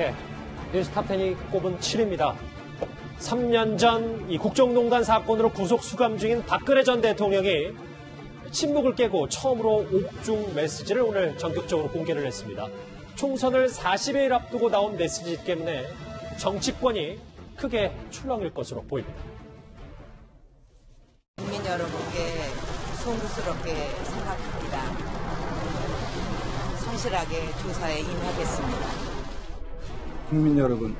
예, 뉴스탑10이 꼽은 7위입니다. 3년 전 이 국정농단 사건으로 구속 수감 중인 박근혜 전 대통령이 침묵을 깨고 처음으로 옥중 메시지를 오늘 전격적으로 공개를 했습니다. 총선을 40일 앞두고 나온 메시지 때문에 정치권이 크게 출렁일 것으로 보입니다. 국민 여러분께 송구스럽게 생각합니다. 성실하게 조사에 임하겠습니다. 국민 여러분,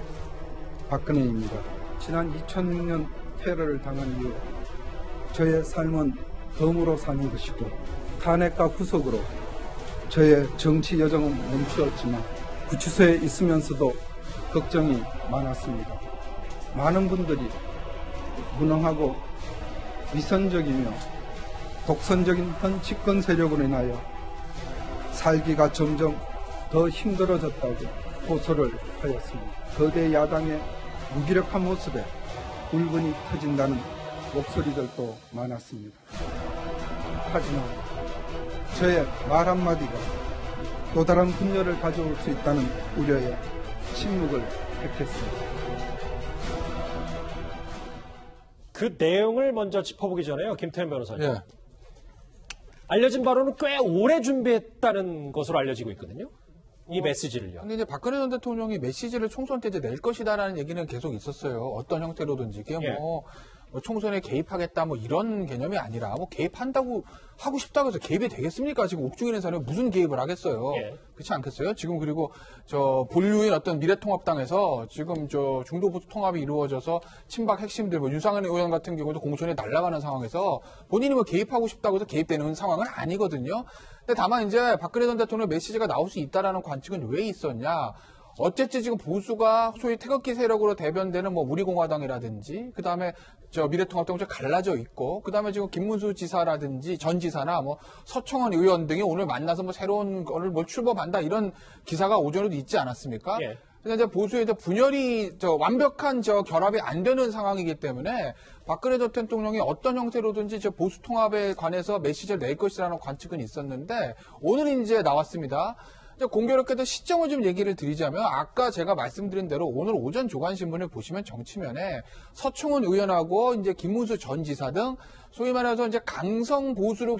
박근혜입니다. 지난 2006년 테러를 당한 이후 저의 삶은 덤으로 사는 것이고 탄핵과 구속으로 저의 정치 여정은 멈추었지만 구치소에 있으면서도 걱정이 많았습니다. 많은 분들이 무능하고 위선적이며 독선적인 현 집권 세력으로 인하여 살기가 점점 더 힘들어졌다고 호소를 하였습니다. 거대 야당의 무기력한 모습에 울분이 터진다는 목소리들도 많았습니다. 하지만 저의 말 한마디가 또 다른 분열을 가져올 수 있다는 우려에 침묵을 택했습니다. 그 내용을 먼저 짚어보기 전에요. 김태현 변호사님. 예. 알려진 바로는 꽤 오래 준비했다는 것으로 알려지고 있거든요. 이 메시지를요. 근데 이제 박근혜 전 대통령이 메시지를 총선 때 이제 낼 것이다라는 얘기는 계속 있었어요. 어떤 형태로든지. 그게 뭐 총선에 개입하겠다 뭐 이런 개념이 아니라 뭐 개입한다고 하고 싶다고 해서 개입이 되겠습니까? 지금 옥중에 있는 사람이 무슨 개입을 하겠어요. 그렇지 않겠어요? 지금 그리고 저 본류인 어떤 미래통합당에서 지금 저 중도부수 통합이 이루어져서 친박 핵심들 뭐 유상현 의원 같은 경우도 공천에 날아가는 상황에서 본인이 뭐 개입하고 싶다고 해서 개입되는 상황은 아니거든요. 근데 다만 이제 박근혜 전 대통령 메시지가 나올 수 있다라는 관측은 왜 있었냐? 어쨌든 지금 보수가 소위 태극기 세력으로 대변되는 뭐 우리공화당이라든지 그다음에 저 미래통합당 좀 갈라져 있고 그다음에 지금 김문수 지사라든지 전 지사나 뭐 서청원 의원 등이 오늘 만나서 뭐 새로운 거를 뭐 출범한다 이런 기사가 오전에도 있지 않았습니까? 예. 그래서 이제 보수의 분열이 완벽한 결합이 안 되는 상황이기 때문에 박근혜 전 대통령이 어떤 형태로든지 보수 통합에 관해서 메시지를 낼 것이라는 관측은 있었는데 오늘 이제 나왔습니다. 공교롭게도 시점을 좀 얘기를 드리자면 아까 제가 말씀드린 대로 오늘 오전 조간신문을 보시면 정치면에 서충훈 의원하고 이제 김문수 전 지사 등 소위 말해서 이제 강성 보수로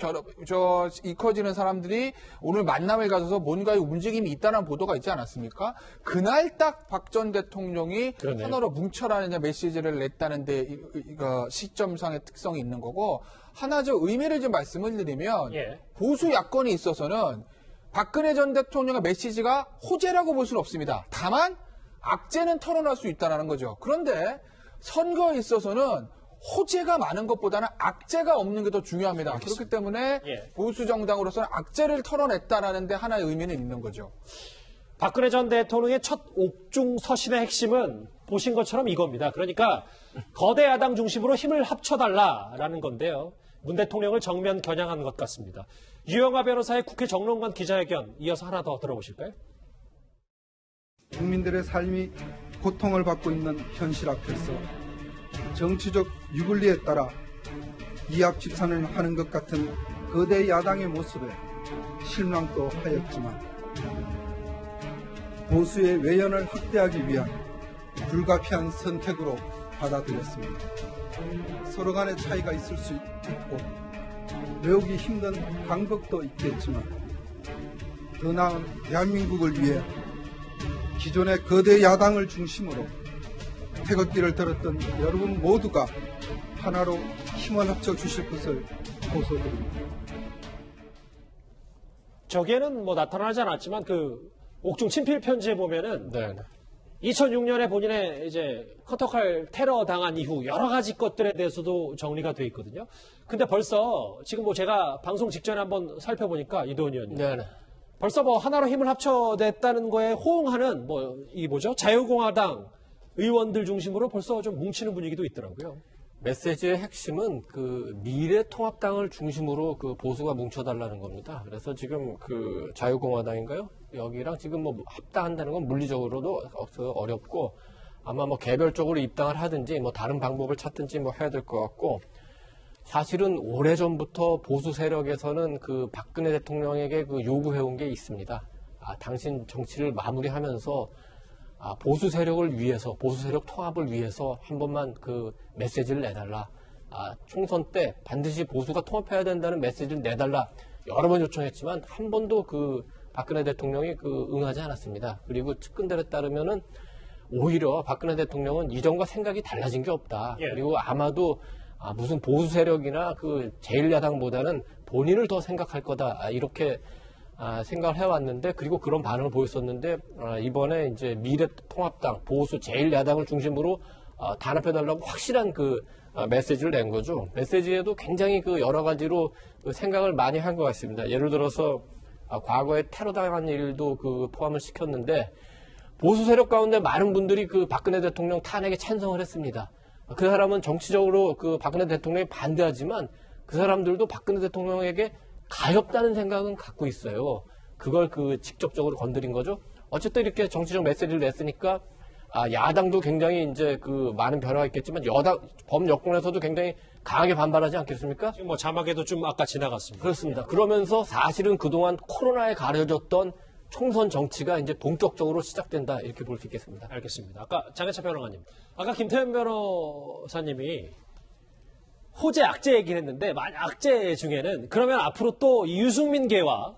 이커지는 사람들이 오늘 만남을 가져서 뭔가의 움직임이 있다는 보도가 있지 않았습니까? 그날 딱 박 전 대통령이 그러네요. 하나로 뭉쳐라는 메시지를 냈다는 데 시점상의 특성이 있는 거고 하나 저 의미를 좀 말씀을 드리면 보수 야권에 있어서는 박근혜 전 대통령의 메시지가 호재라고 볼 수는 없습니다. 다만 악재는 털어낼 수 있다는 거죠. 그런데 선거에 있어서는 호재가 많은 것보다는 악재가 없는 게 더 중요합니다. 그렇기 때문에 보수 정당으로서는 악재를 털어냈다라는 데 하나의 의미는 있는 거죠. 박근혜 전 대통령의 첫 옥중 서신의 핵심은 보신 것처럼 이겁니다. 그러니까 거대 야당 중심으로 힘을 합쳐달라라는 건데요. 문 대통령을 정면 겨냥한 것 같습니다. 유영하 변호사의 국회 정론관 기자회견 이어서 하나 더 들어보실까요? 국민들의 삶이 고통을 받고 있는 현실 앞에서 정치적 유불리에 따라 이합집산을 하는 것 같은 거대 야당의 모습에 실망도 하였지만 보수의 외연을 확대하기 위한 불가피한 선택으로 받아들였습니다. 서로 간의 차이가 있을 수 있고 외우기 힘든 방법도 있겠지만 더 나은 대한민국을 위해 기존의 거대 야당을 중심으로 태극기를 들었던 여러분 모두가 하나로 힘을 합쳐 주실 것을 호소드립니다. 저기에는 뭐 나타나지 않았지만 그 옥중 친필 편지에 보면은 2006년에 본인의 이제 커터칼 테러 당한 이후 여러 가지 것들에 대해서도 정리가 돼 있거든요. 근데 벌써 지금 뭐 제가 방송 직전에 한번 살펴보니까 이도훈 의원님. 벌써 뭐 하나로 힘을 합쳐냈다는 거에 호응하는 자유공화당 의원들 중심으로 벌써 좀 뭉치는 분위기도 있더라고요. 메시지의 핵심은 그 미래통합당을 중심으로 그 보수가 뭉쳐달라는 겁니다. 그래서 지금 그 자유공화당인가요? 여기랑 지금 뭐 합당한다는 건 물리적으로도 어렵고 아마 뭐 개별적으로 입당을 하든지 뭐 다른 방법을 찾든지 뭐 해야 될 것 같고 사실은 오래전부터 보수 세력에서는 그 박근혜 대통령에게 그 요구해온 게 있습니다. 당신 정치를 마무리하면서 보수 세력을 위해서, 보수 세력 통합을 위해서 한 번만 그 메시지를 내달라. 총선 때 반드시 보수가 통합해야 된다는 메시지를 내달라. 여러 번 요청했지만 한 번도 그 박근혜 대통령이 응하지 않았습니다. 그리고 측근들에 따르면은 오히려 박근혜 대통령은 이전과 생각이 달라진 게 없다. 예. 그리고 아마도 무슨 보수 세력이나 그 제1야당보다는 본인을 더 생각할 거다. 이렇게 생각을 해왔는데, 그리고 그런 반응을 보였었는데, 이번에 이제 미래통합당, 보수 제1야당을 중심으로 단합해달라고 확실한 메시지를 낸 거죠. 메시지에도 굉장히 여러 가지로 생각을 많이 한 것 같습니다. 예를 들어서 과거에 테러 당한 일도 포함을 시켰는데, 보수 세력 가운데 많은 분들이 박근혜 대통령 탄핵에 찬성을 했습니다. 그 사람은 정치적으로 박근혜 대통령에 반대하지만 그 사람들도 박근혜 대통령에게 가엾다는 생각은 갖고 있어요. 그걸 직접적으로 건드린 거죠. 어쨌든 이렇게 정치적 메시지를 냈으니까 야당도 굉장히 이제 많은 변화가 있겠지만 범여권에서도 굉장히 강하게 반발하지 않겠습니까? 지금 자막에도 좀 아까 지나갔습니다. 그렇습니다. 그러면서 사실은 그동안 코로나에 가려졌던 총선 정치가 이제 본격적으로 시작된다, 이렇게 볼 수 있겠습니다. 알겠습니다. 아까 장해찬 변호사님, 아까 김태현 변호사님이 호재 악재 얘기를 했는데, 만약 악재 중에는 그러면 앞으로 또 유승민계와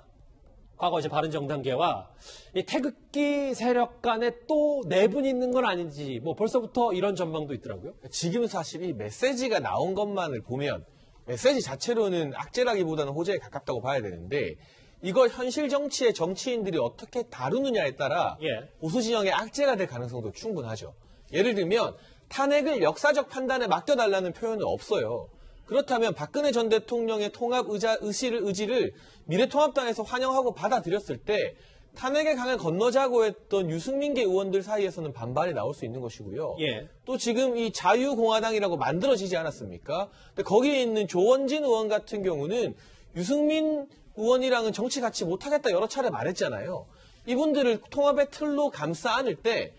과거 이제 바른정당계와 이 태극기 세력 간에 또 내분이 있는 건 아닌지 벌써부터 이런 전망도 있더라고요. 지금 사실 이 메시지가 나온 것만을 보면 메시지 자체로는 악재라기보다는 호재에 가깝다고 봐야 되는데, 이걸 현실 정치의 정치인들이 어떻게 다루느냐에 따라 예. 보수 진영의 악재가 될 가능성도 충분하죠. 예를 들면 탄핵을 역사적 판단에 맡겨달라는 표현은 없어요. 그렇다면 박근혜 전 대통령의 통합 의지를 미래통합당에서 환영하고 받아들였을 때 탄핵의 강을 건너자고 했던 유승민계 의원들 사이에서는 반발이 나올 수 있는 것이고요. 예. 또 지금 이 자유공화당이라고 만들어지지 않았습니까? 근데 거기에 있는 조원진 의원 같은 경우는 유승민 의원이랑은 정치 같이 못하겠다 여러 차례 말했잖아요. 이분들을 통합의 틀로 감싸 안을 때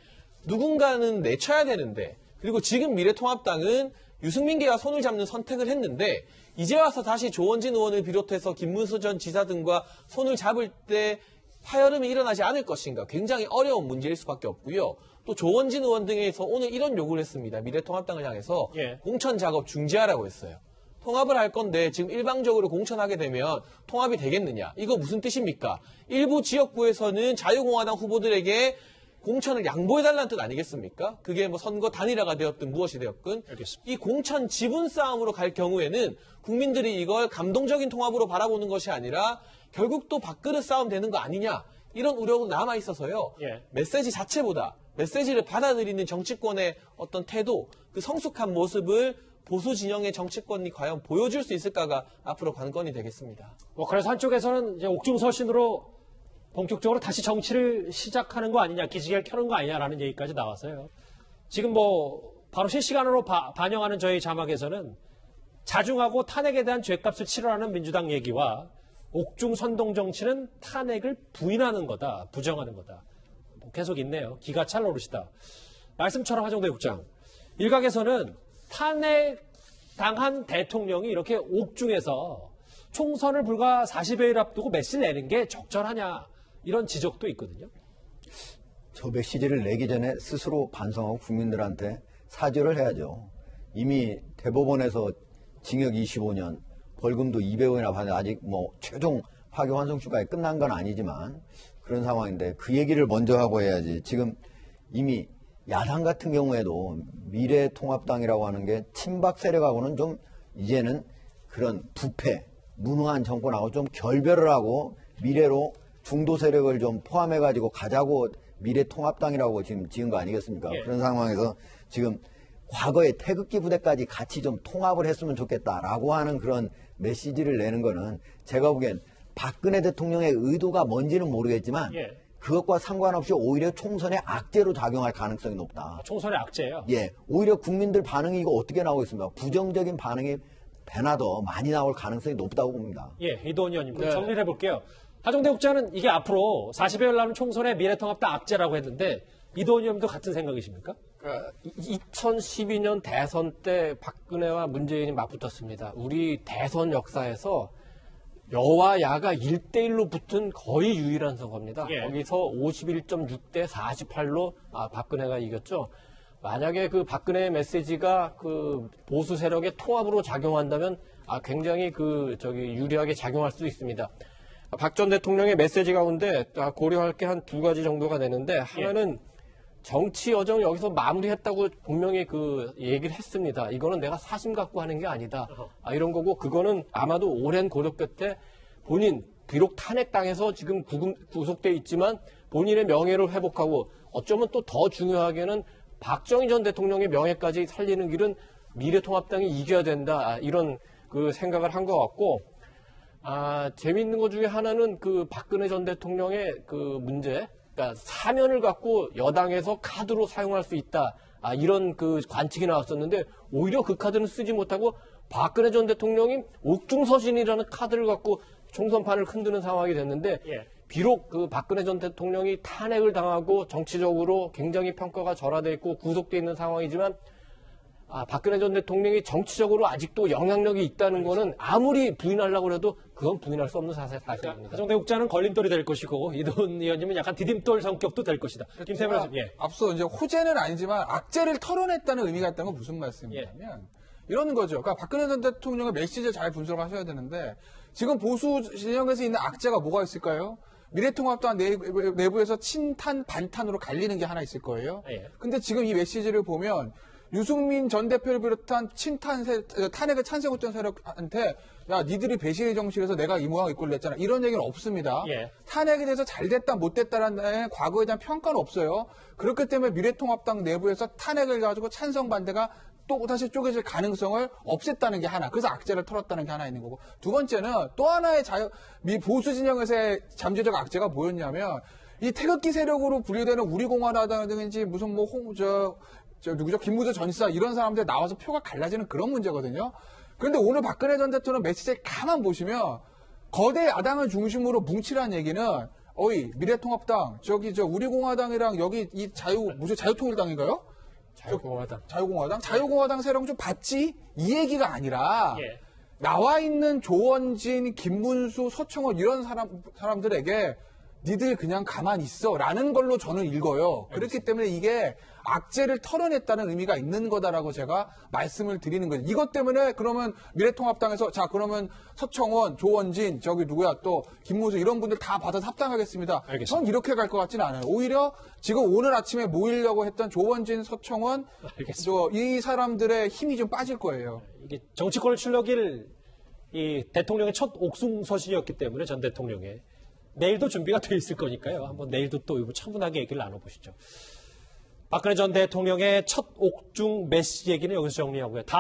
누군가는 내쳐야 되는데, 그리고 지금 미래통합당은 유승민계와 손을 잡는 선택을 했는데 이제 와서 다시 조원진 의원을 비롯해서 김문수 전 지사 등과 손을 잡을 때 파열음이 일어나지 않을 것인가, 굉장히 어려운 문제일 수밖에 없고요. 또 조원진 의원 등에서 오늘 이런 요구를 했습니다. 미래통합당을 향해서 예. 공천 작업 중지하라고 했어요. 통합을 할 건데 지금 일방적으로 공천하게 되면 통합이 되겠느냐? 이거 무슨 뜻입니까? 일부 지역구에서는 자유공화당 후보들에게 공천을 양보해달라는 뜻 아니겠습니까? 그게 선거 단일화가 되었든 무엇이 되었든 알겠습니다. 이 공천 지분 싸움으로 갈 경우에는 국민들이 이걸 감동적인 통합으로 바라보는 것이 아니라 결국 또 밥그릇 싸움 되는 거 아니냐, 이런 우려도 남아 있어서요. 예. 메시지 자체보다 메시지를 받아들이는 정치권의 어떤 태도, 그 성숙한 모습을 보수 진영의 정치권이 과연 보여줄 수 있을까가 앞으로 관건이 되겠습니다. 그래서 한쪽에서는 이제 옥중서신으로 본격적으로 다시 정치를 시작하는 거 아니냐, 기지개를 켜는 거 아니냐라는 얘기까지 나왔어요. 지금 바로 실시간으로 반영하는 저희 자막에서는 자중하고 탄핵에 대한 죗값을 치러라는 민주당 얘기와 옥중 선동 정치는 탄핵을 부인하는 거다, 부정하는 거다. 계속 있네요. 기가 찰 노릇이다. 말씀처럼 하정대 국장, 일각에서는 탄핵 당한 대통령이 이렇게 옥중에서 총선을 불과 40여일 앞두고 메시지를 내는 게 적절하냐, 이런 지적도 있거든요. 저 메시지를 내기 전에 스스로 반성하고 국민들한테 사죄를 해야죠. 이미 대법원에서 징역 25년, 벌금도 200원이나 받는, 아직 최종 파기 환송주까지 끝난 건 아니지만 그런 상황인데 그 얘기를 먼저 하고 해야지. 지금 이미 야당 같은 경우에도 미래통합당이라고 하는 게 친박 세력하고는 좀 이제는 그런 부패, 무능한 정권하고 좀 결별을 하고 미래로 중도 세력을 좀 포함해가지고 가자고 미래통합당이라고 지금 지은 거 아니겠습니까? 예. 그런 상황에서 지금 과거에 태극기 부대까지 같이 좀 통합을 했으면 좋겠다라고 하는 그런 메시지를 내는 거는 제가 보기엔 박근혜 대통령의 의도가 뭔지는 모르겠지만 예. 그것과 상관없이 오히려 총선의 악재로 작용할 가능성이 높다. 총선의 악재예요. 예, 오히려 국민들 반응이 이거 어떻게 나오고 있습니까? 부정적인 반응이 배나 더 많이 나올 가능성이 높다고 봅니다. 예, 이도원 의원님, 그럼 네. 정리를 해볼게요. 하정대 국장은 이게 앞으로 40여일 남은 총선의 미래통합당 악재라고 했는데 이도원 의원도 같은 생각이십니까? 2012년 대선 때 박근혜와 문재인이 맞붙었습니다. 우리 대선 역사에서 여와 야가 1대1로 붙은 거의 유일한 선거입니다. 예. 거기서 51.6대 48로 박근혜가 이겼죠. 만약에 그 박근혜의 메시지가 그 보수 세력의 통합으로 작용한다면 굉장히 유리하게 작용할 수 있습니다. 박 전 대통령의 메시지 가운데 고려할 게 한 두 가지 정도가 되는데 하나는 정치 여정 여기서 마무리했다고 분명히 얘기를 했습니다. 이거는 내가 사심 갖고 하는 게 아니다. 이런 거고 그거는 아마도 오랜 고려 끝에 본인 비록 탄핵당해서 지금 구속돼 있지만 본인의 명예를 회복하고 어쩌면 또 더 중요하게는 박정희 전 대통령의 명예까지 살리는 길은 미래통합당이 이겨야 된다. 이런 생각을 한 것 같고 재미있는 것 중에 하나는 박근혜 전 대통령의 문제, 그러니까 사면을 갖고 여당에서 카드로 사용할 수 있다. 이런 관측이 나왔었는데 오히려 그 카드는 쓰지 못하고 박근혜 전 대통령이 옥중서신이라는 카드를 갖고 총선판을 흔드는 상황이 됐는데 비록 박근혜 전 대통령이 탄핵을 당하고 정치적으로 굉장히 평가가 절하돼 있고 구속돼 있는 상황이지만 박근혜 전 대통령이 정치적으로 아직도 영향력이 있다는 거는 아무리 부인하려고 해도 그건 부인할 수 없는 사실입니다. 하정대 국장은 걸림돌이 될 것이고 이돈 의원님은 약간 디딤돌 성격도 될 것이다. 김태별 의원님. 앞서 이제 호재는 아니지만 악재를 털어냈다는 의미가 있다는 건 무슨 말씀이냐면 이러는 거죠. 그러니까 박근혜 전 대통령의 메시지를 잘 분석을 하셔야 되는데 지금 보수 진영에서 있는 악재가 뭐가 있을까요? 미래통합당 내부에서 친탄 반탄으로 갈리는 게 하나 있을 거예요. 근데 지금 이 메시지를 보면 유승민 전 대표를 비롯한 탄핵에 찬성했던 세력한테 야 니들이 배신의 정치에서 내가 이 모양 이꼴 냈잖아 이런 얘기는 없습니다. 탄핵에 대해서 잘 됐다 못 됐다라는 과거에 대한 평가는 없어요. 그렇기 때문에 미래통합당 내부에서 탄핵을 가지고 찬성 반대가 또 다시 쪼개질 가능성을 없앴다는 게 하나. 그래서 악재를 털었다는 게 하나 있는 거고. 두 번째는 또 하나의 보수 진영에서의 잠재적 악재가 뭐였냐면 이 태극기 세력으로 분류되는 우리공화당이든지 무슨 누구죠? 김무조 전시사 이런 사람들 나와서 표가 갈라지는 그런 문제거든요. 그런데 오늘 박근혜 전 대통령 메시지를 가만 보시면 거대 야당을 중심으로 뭉치라는 얘기는 어이 미래통합당 우리공화당이랑 여기 이 자유통일당인가요? 자유공화당 세력 좀 봤지? 이 얘기가 아니라 나와 있는 조원진, 김문수, 서청원 이런 사람들에게 니들 그냥 가만히 있어 라는 걸로 저는 읽어요. 그렇기 때문에 이게 악재를 털어냈다는 의미가 있는 거다라고 제가 말씀을 드리는 거죠. 이것 때문에 그러면 미래통합당에서 자 그러면 서청원, 조원진, 또 김문수 이런 분들 다 받아서 합당하겠습니다. 전 이렇게 갈 것 같지는 않아요. 오히려 지금 오늘 아침에 모이려고 했던 조원진, 서청원 이 사람들의 힘이 좀 빠질 거예요. 이게 정치권을 출력일 이 대통령의 첫 옥중서신이었기 때문에 전 대통령의 내일도 준비가 돼 있을 거니까요. 한번 내일도 또 차분하게 얘기를 나눠보시죠. 박근혜 전 대통령의 첫 옥중 메시지 얘기는 여기서 정리하고요.